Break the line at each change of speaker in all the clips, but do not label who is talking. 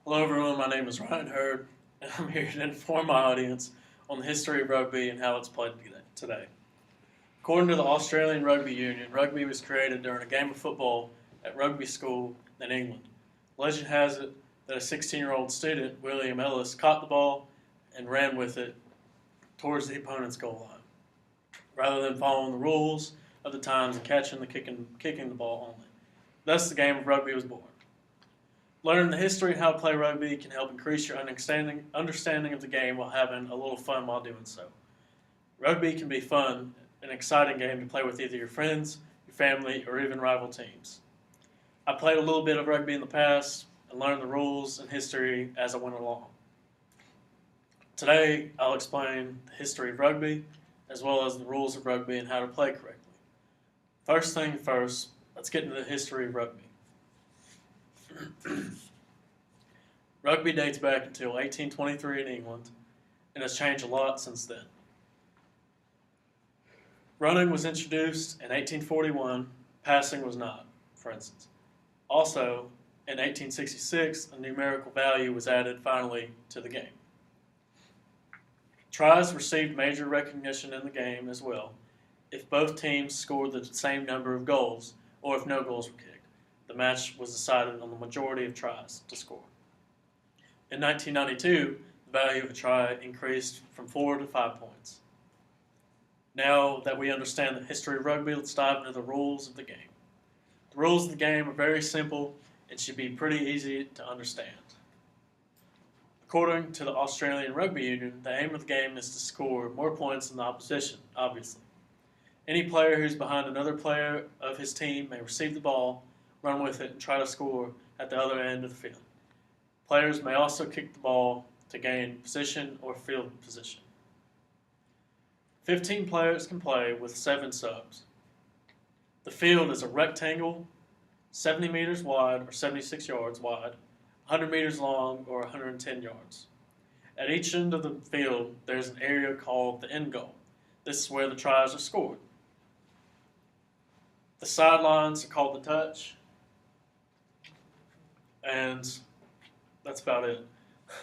Hello, everyone. My name is Ryan Hurd, and I'm here to inform my audience on the history of rugby and how it's played today. According to the Australian Rugby Union, rugby was created during a game of football at rugby school in England. Legend has it that a 16-year-old student, William Ellis, caught the ball and ran with it towards the opponent's goal line, rather than following the rules of the times and catching the kicking the ball only. Thus, the game of rugby was born. Learning the history and how to play rugby can help increase your understanding of the game while having a little fun while doing so. Rugby can be fun, an exciting game to play with either your friends, your family, or even rival teams. I played a little bit of rugby in the past and learned the rules and history as I went along. Today, I'll explain the history of rugby, as well as the rules of rugby and how to play correctly. First thing first, let's get into the history of rugby. Rugby dates back until 1823 in England and has changed a lot since then. Running was introduced in 1841, passing was not, for instance. Also, in 1866, a numerical value was added finally to the game. Tries received major recognition in the game as well if both teams scored the same number of goals or if no goals were kicked. The match was decided on the majority of tries to score. In 1992, the value of a try increased from 4 to 5 points. Now that we understand the history of rugby, let's dive into the rules of the game. The rules of the game are very simple and should be pretty easy to understand. According to the Australian Rugby Union, the aim of the game is to score more points than the opposition, obviously. Any player who's behind another player of his team may receive the ball, run with it, and try to score at the other end of the field. Players may also kick the ball to gain position or field position. 15 players can play with 7 subs. The field is a rectangle, 70 meters wide or 76 yards wide, 100 meters long or 110 yards. At each end of the field, there's an area called the end goal. This is where the tries are scored. The sidelines are called the touch, and that's about it.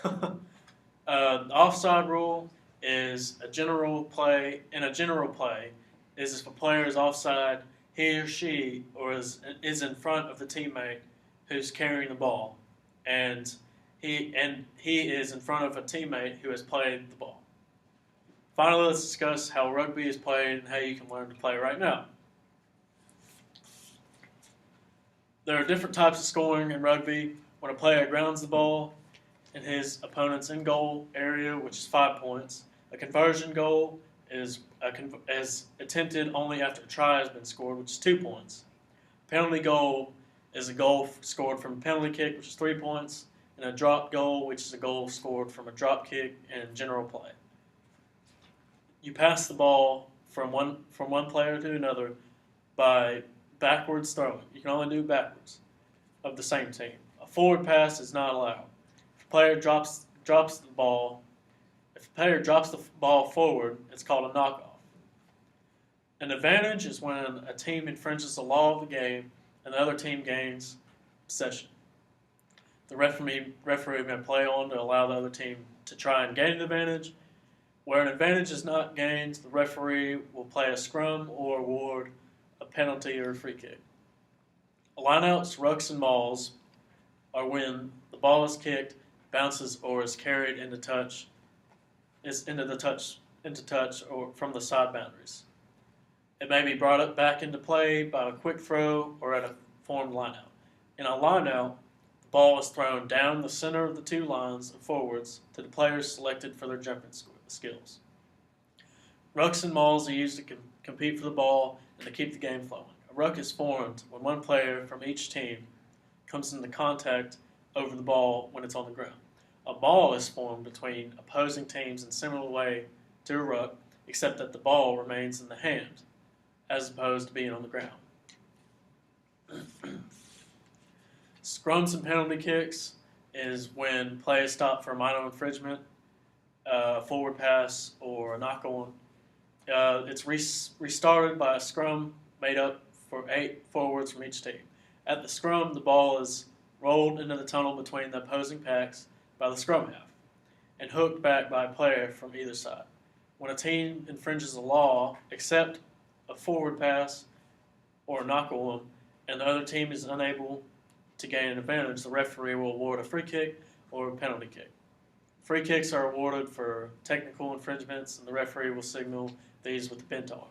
The offside rule is a general play. In a general play, is if a player is offside, he or she is in front of the teammate who's carrying the ball, and he is in front of a teammate who has played the ball. Finally, let's discuss how rugby is played and how you can learn to play right now. There are different types of scoring in rugby. When a player grounds the ball in his opponent's end goal area, which is 5 points, a conversion goal is attempted only after a try has been scored, which is 2 points. Penalty goal is a goal scored from a penalty kick, which is 3 points, and a drop goal, which is a goal scored from a drop kick in general play. You pass the ball from one player to another by backwards throwing. You can only do backwards of the same team. A forward pass is not allowed. If a player drops the ball forward, it's called a knockoff. An advantage is when a team infringes the law of the game and the other team gains possession. The referee may play on to allow the other team to try and gain an advantage. Where an advantage is not gained, the referee will play a scrum or award a penalty or a free kick. Lineouts, rucks, and mauls are when the ball is kicked, bounces, or is carried into touch or from the side boundaries. It may be brought back into play by a quick throw or at a formed lineout. In a lineout, the ball is thrown down the center of the 2 lines of forwards to the players selected for their jumping skills. Rucks and mauls are used to compete for the ball and to keep the game flowing. A ruck is formed when one player from each team comes into contact over the ball when it's on the ground. A maul is formed between opposing teams in a similar way to a ruck, except that the ball remains in the hand, as opposed to being on the ground. Scrums and penalty kicks is when play is stopped for a minor infringement, a forward pass, or a knock-on. It's restarted by a scrum made up for 8 forwards from each team. At the scrum, the ball is rolled into the tunnel between the opposing packs by the scrum half, and hooked back by a player from either side. When a team infringes a law, except a forward pass or a knock on, and the other team is unable to gain an advantage, the referee will award a free kick or a penalty kick. Free kicks are awarded for technical infringements, and the referee will signal these with the bent arm.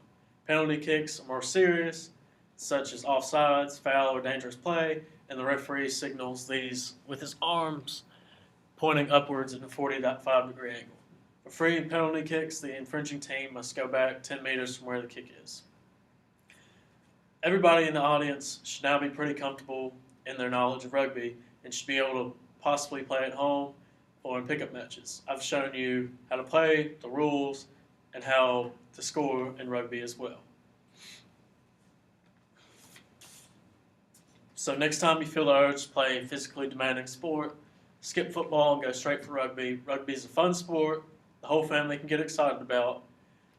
Penalty kicks are more serious, such as offsides, foul, or dangerous play, and the referee signals these with his arms pointing upwards at a 45-degree angle. For free and penalty kicks, the infringing team must go back 10 meters from where the kick is. Everybody in the audience should now be pretty comfortable in their knowledge of rugby and should be able to possibly play at home or in pickup matches. I've shown you how to play, the rules, and how to score in rugby as well. So next time you feel the urge to play a physically demanding sport, skip football and go straight for rugby. Rugby is a fun sport the whole family can get excited about.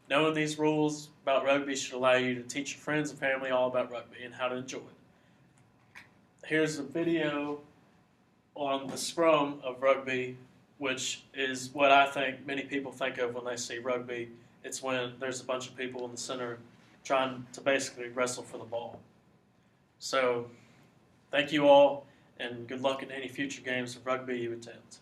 Knowing these rules about rugby should allow you to teach your friends and family all about rugby and how to enjoy it. Here's a video on the scrum of rugby, which is what I think many people think of when they see rugby. It's when there's a bunch of people in the center trying to basically wrestle for the ball. So, thank you all, and good luck in any future games of rugby you attend.